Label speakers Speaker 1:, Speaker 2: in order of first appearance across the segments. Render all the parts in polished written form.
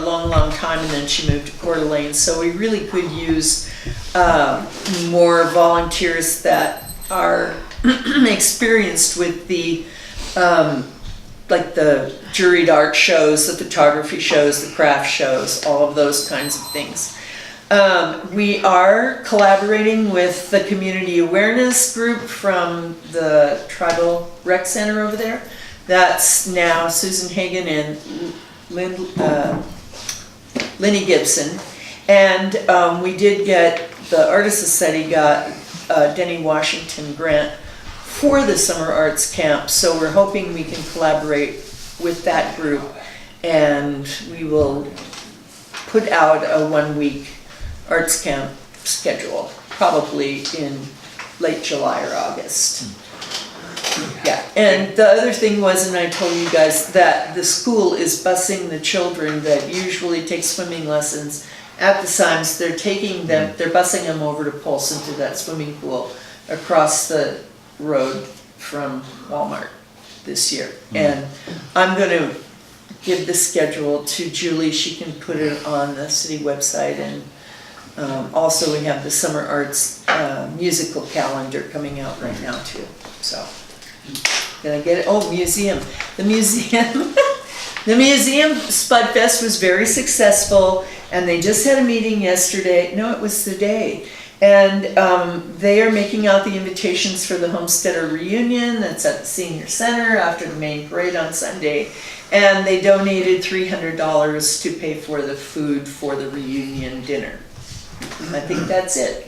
Speaker 1: long, long time, and then she moved to Coeur d'Alene. So we really could use more volunteers that are experienced with the like the juried art shows, the photography shows, the craft shows, all of those kinds of things. We are collaborating with the community awareness group from the Tribal Rec Center over there. That's now Susan Hagan and Lenny Gibson. And we did get, the Artist Society got a Denny Washington grant for the summer arts camp, so we're hoping we can collaborate with that group, and we will put out a 1-week arts camp schedule, probably in late July or August. Yeah, and the other thing was, and I told you guys, that the school is busing the children that usually take swimming lessons at the Symes. They're taking them, they're busing them over to Polson to that swimming pool across the road from Walmart this year. And I'm going to give the schedule to Julie. She can put it on the city website. And also we have the summer arts musical calendar coming out right now too. So did I get it? Oh, museum. The museum. The museum Spud Fest was very successful, and they just had a meeting yesterday. No, it was today. And they are making out the invitations for the Homesteader Reunion that's at the Senior Center after the main parade on Sunday. And they donated $300 to pay for the food for the reunion dinner. I think that's it.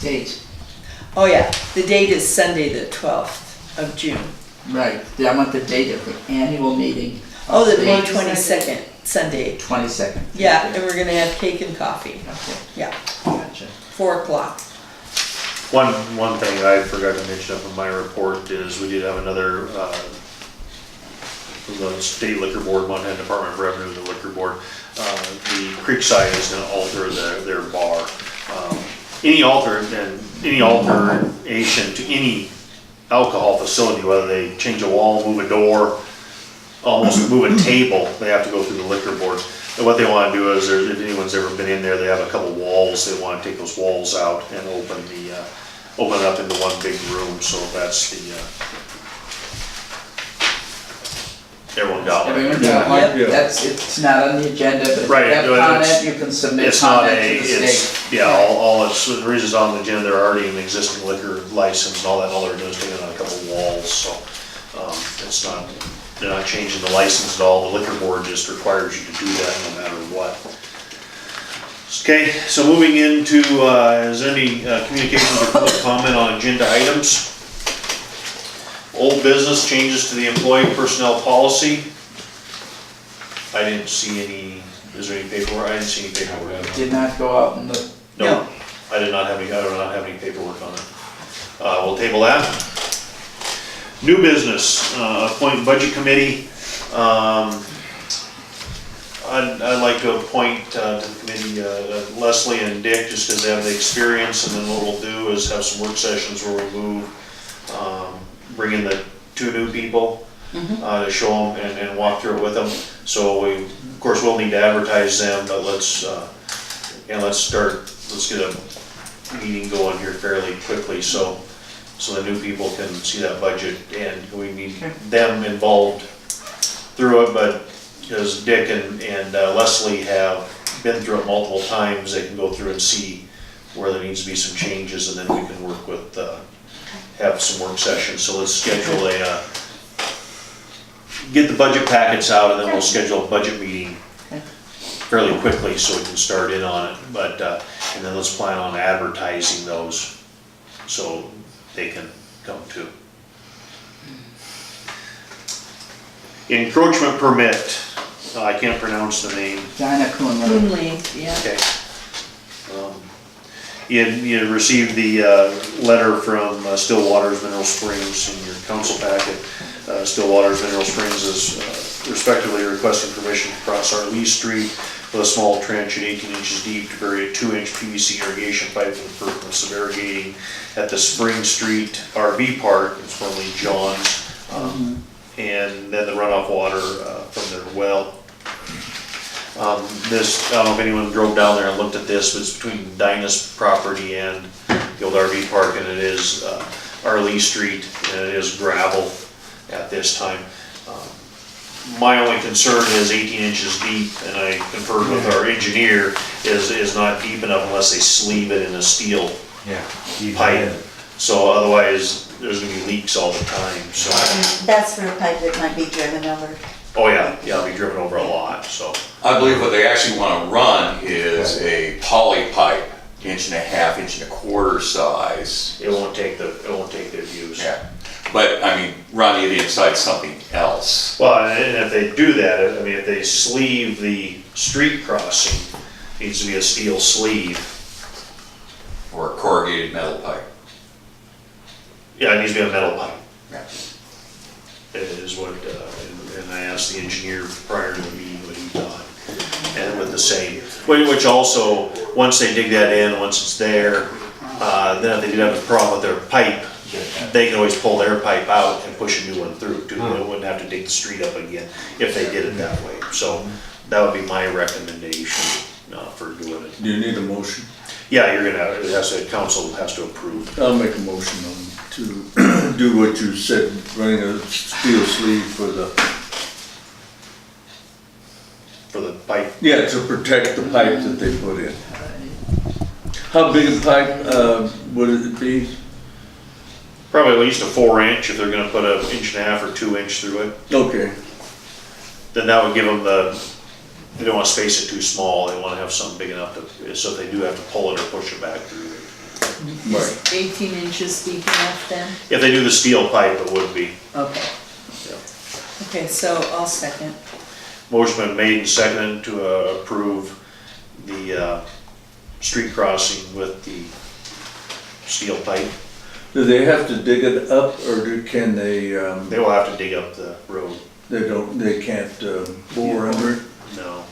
Speaker 2: Date.
Speaker 1: Oh yeah, the date is Sunday the 12th of June.
Speaker 2: Right, I want the date of the annual meeting.
Speaker 1: Oh, the May 22nd, Sunday.
Speaker 2: 22nd.
Speaker 1: Yeah, and we're gonna have cake and coffee.
Speaker 2: Okay.
Speaker 1: Yeah,
Speaker 2: Gotcha.
Speaker 1: 4 o'clock.
Speaker 3: One thing I forgot to mention up in my report is we did have another, from the State Liquor Board, Montana Department of Revenue, the Liquor Board, the Creekside is gonna alter their bar. Any alteration to any alcohol facility, whether they change a wall, move a door, almost move a table, they have to go through the liquor board. And what they want to do is, if anyone's ever been in there, they have a couple walls. They want to take those walls out and open it up into one big room. So that's the everyone got one.
Speaker 2: Everyone got one? It's not on the agenda, but if you
Speaker 3: Right,
Speaker 2: have
Speaker 3: no,
Speaker 2: comment, you can submit
Speaker 3: It's not
Speaker 2: comment
Speaker 3: a,
Speaker 2: to the state.
Speaker 3: it's, yeah, all it's, the reason it's on the agenda, they're already an existing liquor license and all that, all they're doing is taking on a couple walls, so, it's not, they're not changing the license at all, the liquor board just requires you to do that no matter what. Okay, so moving into, is there any communication or public comment on agenda items? Old business, changes to the employee personnel policy. I didn't see any, is there any paperwork? I didn't see any paperwork.
Speaker 2: Did not go out in the,
Speaker 3: No, I do not have any paperwork on it. We'll table that. New business, appoint budget committee. I'd like to appoint to the committee Leslie and Dick, just because they have the experience, and then what we'll do is have some work sessions where we move, bring in the 2 new people to show them and walk through it with them. So we, of course, we'll need to advertise them, but let's get a meeting going here fairly quickly, so the new people can see that budget, and we need them involved through it. But because Dick and Leslie have been through it multiple times, they can go through and see where there needs to be some changes, and then we can work with, have some work sessions. So let's schedule get the budget packets out, and then we'll schedule a budget meeting fairly quickly so we can start in on it. But, and then let's plan on advertising those so they can come too. Encroachment permit. I can't pronounce the name.
Speaker 2: Dinah Coonley.
Speaker 1: Coonley, yeah.
Speaker 3: Okay. You received the letter from Stillwater's Mineral Springs in your council packet. Stillwater's Mineral Springs is respectively requesting permission to cross our Lee Street with a small trench at 18 inches deep to bury a 2-inch PVC irrigation pipe for the purpose of irrigating at the Spring Street RV Park, it's formerly John's, and then the runoff water from their well This, I don't know if anyone drove down there and looked at this, but it's between Dinah's property and the old RV park, and it is Arlee Street, and it is gravel at this time. My only concern is 18 inches deep, and I conferred with our engineer, is not deep enough unless they sleeve it in a steel
Speaker 4: Yeah.
Speaker 3: pipe. So otherwise, there's gonna be leaks all the time, so.
Speaker 5: And that's for a pipe that might be driven over.
Speaker 3: Oh, yeah, it'll be driven over a lot, so.
Speaker 6: I believe what they actually want to run is a poly pipe, 1.5 1.25 size.
Speaker 3: It won't take their views.
Speaker 6: Yeah, but I mean, run it inside something else.
Speaker 3: Well, and if they do that, I mean, if they sleeve the street crossing, needs to be a steel sleeve.
Speaker 6: Or a corrugated metal pipe.
Speaker 3: Yeah, it needs to be a metal pipe.
Speaker 6: Yeah.
Speaker 3: It is what, and I asked the engineer prior to the meeting what he thought, and with the same, which also, once they dig that in, once it's there, then if they do have a problem with their pipe, they can always pull their pipe out and push a new one through, too. They wouldn't have to dig the street up again if they did it that way. So that would be my recommendation for doing it.
Speaker 7: Do you need a motion?
Speaker 3: Yeah, you're gonna, it has to, council has to approve.
Speaker 7: I'll make a motion to do what you said, running a steel sleeve for the,
Speaker 3: For the pipe,
Speaker 7: yeah, to protect the pipe that they put in. How big a pipe, would it be?
Speaker 3: probably at least a 4-inch if they're gonna put an 1.5 or 2 inch through it.
Speaker 7: Okay,
Speaker 3: Then that would give them they don't wanna space it too small, they wanna have something big enough to, so if they do have to pull it or push it back through.
Speaker 7: right.
Speaker 1: 18 inches deep enough then?
Speaker 3: If they do the steel pipe, it would be.
Speaker 1: Okay. Okay, so I'll second.
Speaker 3: Motion been made and seconded to approve the street crossing with the steel pipe.
Speaker 7: Do they have to dig it up, or can they,
Speaker 3: They will have to dig up the road.
Speaker 7: they can't bore under it?
Speaker 3: No.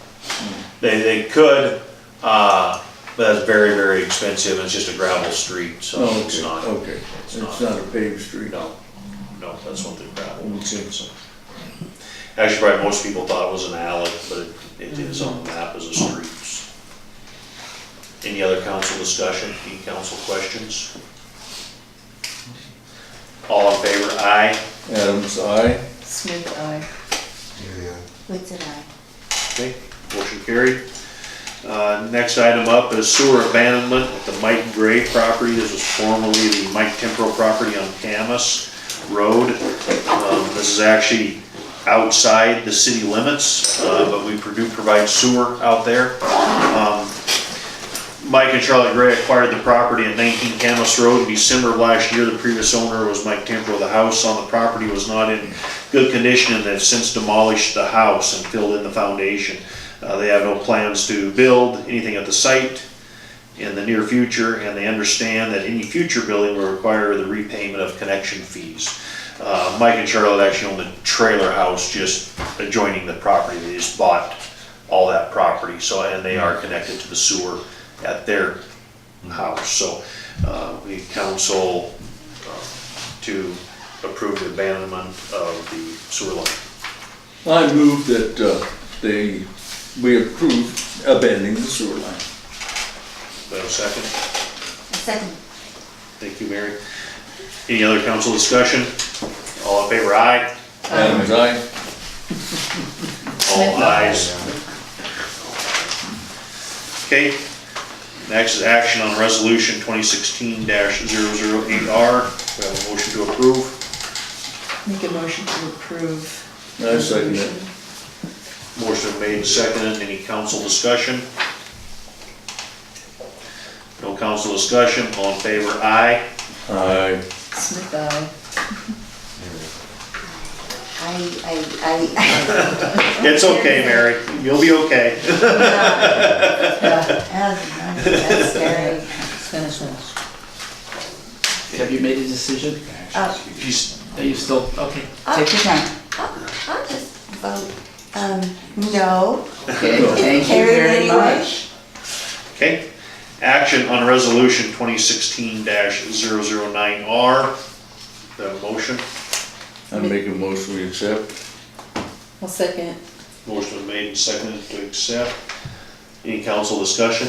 Speaker 3: They could, but that's very, very expensive, and it's just a gravel street, so
Speaker 7: Oh,
Speaker 3: it's not.
Speaker 7: okay, it's not a paved street.
Speaker 3: No, that's what the gravel
Speaker 7: Okay.
Speaker 3: is. So. Actually, probably most people thought it was an alley, but it is on the map as a street. Any other council discussion, any council questions? All in favor, aye.
Speaker 7: Adams, aye.
Speaker 1: Smith, aye.
Speaker 5: What's it on?
Speaker 3: Okay, motion carried. Next item up is sewer abandonment at the Mike Gray property. This was formerly the Mike Tempero property on Camas Road. This is actually outside the city limits, but we do provide sewer out there. Mike and Charlotte Gray acquired the property at 19 Camas Road in December of last year. The previous owner was Mike Tempero. The house on the property was not in good condition, and they've since demolished the house and filled in the foundation. They have no plans to build anything at the site in the near future, and they understand that any future building will require the repayment of connection fees. Mike and Charlotte actually own the trailer house just adjoining the property. They just bought all that property, so, and they are connected to the sewer at their house. So we counsel to approve the abandonment of the sewer line.
Speaker 7: I move that we approve abandoning the sewer line.
Speaker 3: Do I have a second?
Speaker 5: A second.
Speaker 3: Thank you, Mary. Any other council discussion? All in favor, aye.
Speaker 7: Adams, aye.
Speaker 3: All ayes. Okay, next is action on resolution 2016-008R. We have a motion to approve.
Speaker 1: Make a motion to approve.
Speaker 7: I second it.
Speaker 3: Motion made and seconded. Any council discussion? No council discussion. All in favor, aye.
Speaker 7: Aye.
Speaker 1: Smith, aye.
Speaker 3: It's okay, Mary. You'll be okay.
Speaker 5: That's scary.
Speaker 2: Have you made a decision?
Speaker 3: He's-
Speaker 2: Are you still, okay,
Speaker 5: Oh.
Speaker 2: take your time.
Speaker 5: I'll just vote, no.
Speaker 2: Okay, thank you
Speaker 5: Carried
Speaker 2: very
Speaker 5: anyway.
Speaker 2: much.
Speaker 3: Okay. Action on resolution 2016-009R. The motion.
Speaker 7: I make a motion we accept.
Speaker 1: I'll second.
Speaker 3: Motion made and seconded to accept. Any council discussion?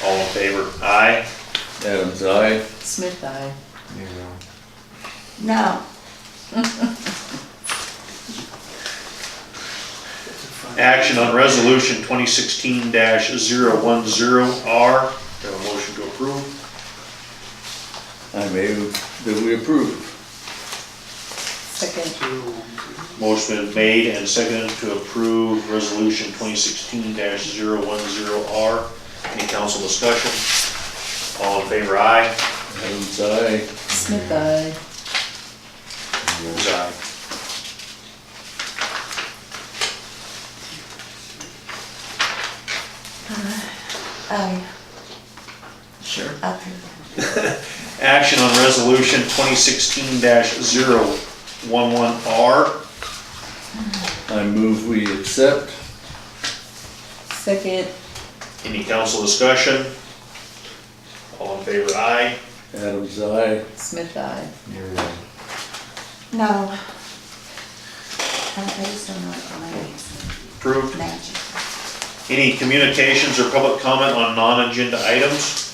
Speaker 3: All in favor? Aye.
Speaker 7: Adams, aye.
Speaker 1: Smith, aye.
Speaker 5: No.
Speaker 3: Action on resolution 2016-010R. Have a motion to approve.
Speaker 7: I move that we approve.
Speaker 1: Second.
Speaker 3: Motion been made and seconded to approve resolution 2016-010R. Any council discussion? All in favor, aye.
Speaker 7: Adams, aye.
Speaker 1: Smith, aye.
Speaker 3: Adams, aye.
Speaker 5: I
Speaker 2: Sure.
Speaker 5: approve.
Speaker 3: Action on resolution 2016-011R.
Speaker 7: I move we accept.
Speaker 1: Second.
Speaker 3: Any council discussion? All in favor, aye.
Speaker 7: Adams, aye.
Speaker 1: Smith, aye.
Speaker 5: No. I just don't know what the name is.
Speaker 3: Approved.
Speaker 5: Magic.
Speaker 3: Any communications or public comment on non-agenda items?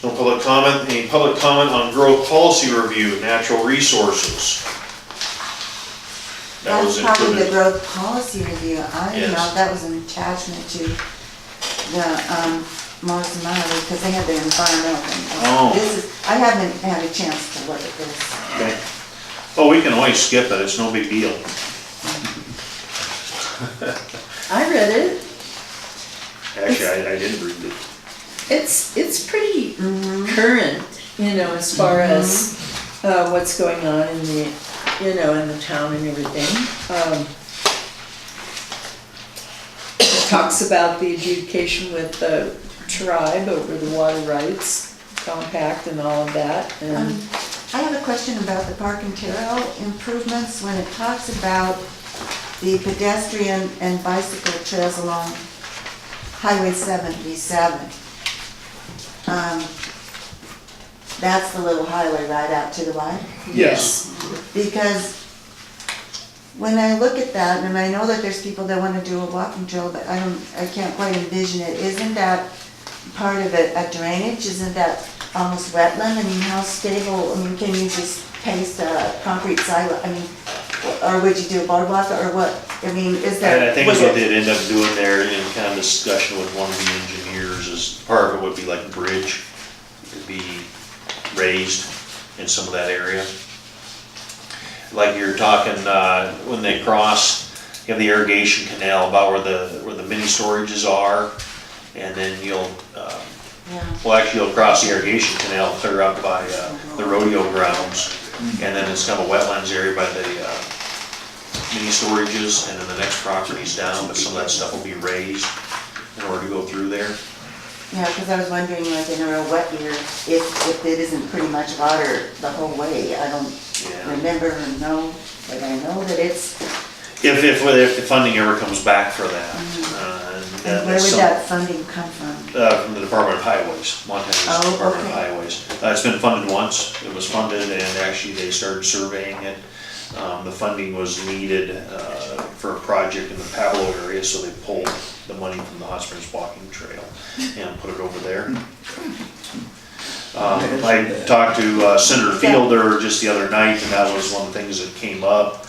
Speaker 3: No public comment. Any public comment on growth policy review, natural resources? That was
Speaker 5: That's probably the
Speaker 3: included.
Speaker 5: growth policy review. I didn't know
Speaker 3: Yes.
Speaker 5: that was an attachment to the, Morrison Mallory, because they had their environmental thing.
Speaker 3: Oh.
Speaker 5: This is, I haven't had a chance to look at this.
Speaker 3: Okay. Oh, we can always skip it. It's no big deal.
Speaker 1: I read it.
Speaker 3: Actually, I didn't read it.
Speaker 1: It's pretty current, as far as what's going on in the, in the town and everything. It talks about the adjudication with the tribe over the water rights compact and all of that, and
Speaker 5: I have a question about the park and trail improvements, when it talks about the pedestrian and bicycle trails along Highway 77. That's the little highway right out to the right?
Speaker 3: Yes.
Speaker 5: Because when I look at that, and I know that there's people that wanna do a walking trail, but I can't quite envision it, isn't that part of it a drainage? Isn't that almost wetland? I mean, how stable, can you just paste a concrete sidewalk, or would you do a boardwalk, or what? Is there?
Speaker 3: And I think that's what they'd end up doing there in kind of discussion with one of the engineers, is part of it would be like a bridge. It could be raised in some of that area. Like you're talking, when they cross, you have the irrigation canal about where the mini storages are, and then you'll cross the irrigation canal clear up by the rodeo grounds, and then it's kind of a wetlands area by the mini storages, and then the next property's down, but some of that stuff will be raised in order to go through there.
Speaker 5: Yeah, because I was wondering, like in a real wet year, if it isn't pretty much water the whole way. I don't
Speaker 3: Yeah.
Speaker 5: remember or know, but I know that it's,
Speaker 3: If the funding ever comes back for that.
Speaker 5: and where would that funding come from?
Speaker 3: From the Department of Highways, Montana's
Speaker 5: Oh,
Speaker 3: Department of
Speaker 5: okay.
Speaker 3: Highways. It's been funded once, it was funded, and actually they started surveying it. The funding was needed for a project in the Pablo area, so they pulled the money from the Hot Springs Walking Trail and put it over there. I talked to Senator Fielder just the other night, and that was one of the things that came up.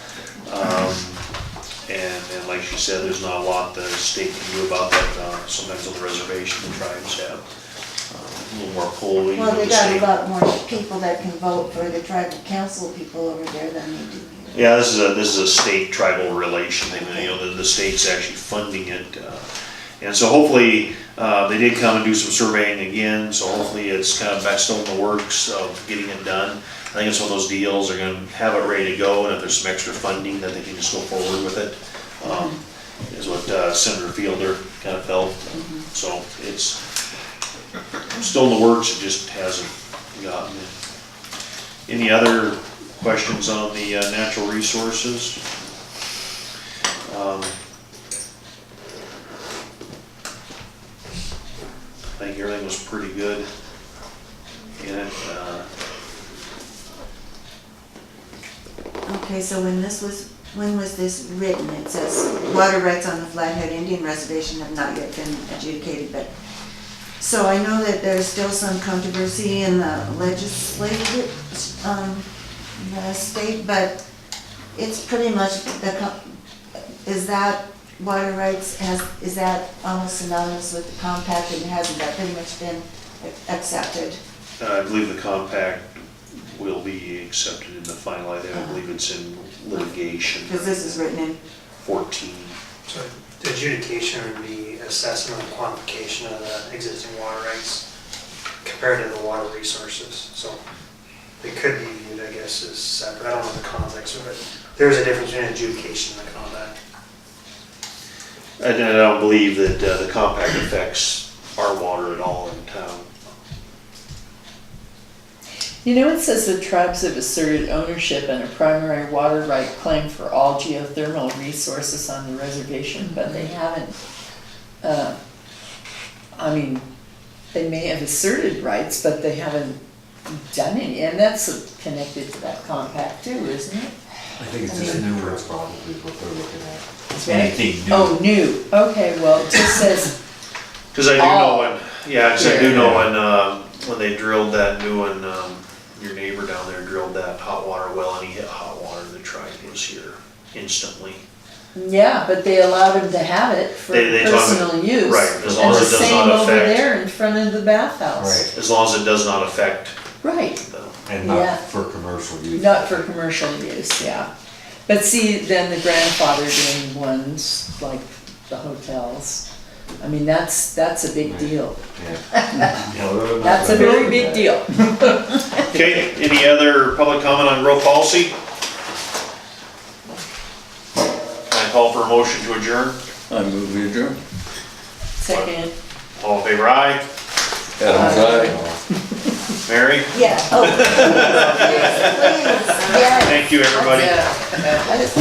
Speaker 3: And like she said, there's not a lot the state can do about that. Sometimes on the reservation, the tribes have a little more pull.
Speaker 5: Well, they got a lot more people that can vote for the tribal council people over there than they do here.
Speaker 3: Yeah, this is a state tribal relation thing, the state's actually funding it. And so hopefully, they did come and do some surveying again, so hopefully it's kind of back still in the works of getting it done. I think it's one of those deals, they're gonna have it ready to go, and if there's some extra funding, that they can just go forward with it. Is what Senator Fielder kind of felt. So it's still in the works, it just hasn't gotten it. Any other questions on the natural resources? I think everything was pretty good in it.
Speaker 5: Okay, so when was this written? It says, water rights on the Flathead Indian Reservation have not yet been adjudicated, but, so I know that there's still some controversy in the legislative, the state, but it's pretty much, is that water rights is that almost synonymous with the compact, and hasn't that pretty much been accepted?
Speaker 3: I believe the compact will be accepted in the final, I believe it's in litigation.
Speaker 5: Because this is written in,
Speaker 3: 14.
Speaker 4: So the adjudication would be assessment and quantification of the existing water rights compared to the water resources. So they could be viewed, I guess, as separate. I don't know the context of it. There's a difference between adjudication and the compact.
Speaker 3: And I don't believe that the compact affects our water at all in town.
Speaker 1: You know, it says the tribes have asserted ownership and a primary water right claim for all geothermal resources on the reservation, but they haven't, I mean, they may have asserted rights, but they haven't done any, and that's connected to that compact too, isn't it?
Speaker 8: I think it's just newer, it's probably what they're looking at.
Speaker 1: Right?
Speaker 8: Anything new.
Speaker 1: Oh, new, okay, well, it just says,
Speaker 3: Because I do know
Speaker 1: Oh.
Speaker 3: when they drilled that new one, your neighbor down there drilled that hot water well and he hit hot water, the tribe was here instantly.
Speaker 1: yeah, but they allowed him to have it for
Speaker 3: They told him-
Speaker 1: personal use.
Speaker 3: right, as long as it does not
Speaker 1: And the same over
Speaker 3: affect-
Speaker 1: there in front of the bathhouse.
Speaker 8: Right,
Speaker 3: As long as it does not affect
Speaker 1: Right,
Speaker 3: the,
Speaker 8: and
Speaker 1: Yeah.
Speaker 8: not for commercial use.
Speaker 1: not for commercial use, yeah. But see, then the grandfathered in ones, like the hotels, I mean, that's a big deal.
Speaker 8: Yeah.
Speaker 1: That's a very big deal.
Speaker 3: okay, any other public comment on growth policy? Can I call for a motion to adjourn?
Speaker 7: I move we adjourn.
Speaker 1: Second.
Speaker 3: All in favor, aye.
Speaker 7: Adam's aye.
Speaker 3: Mary?
Speaker 5: yeah, oh. Yes, please, yes.
Speaker 3: Thank you, everybody.
Speaker 1: Yeah.
Speaker 5: I just-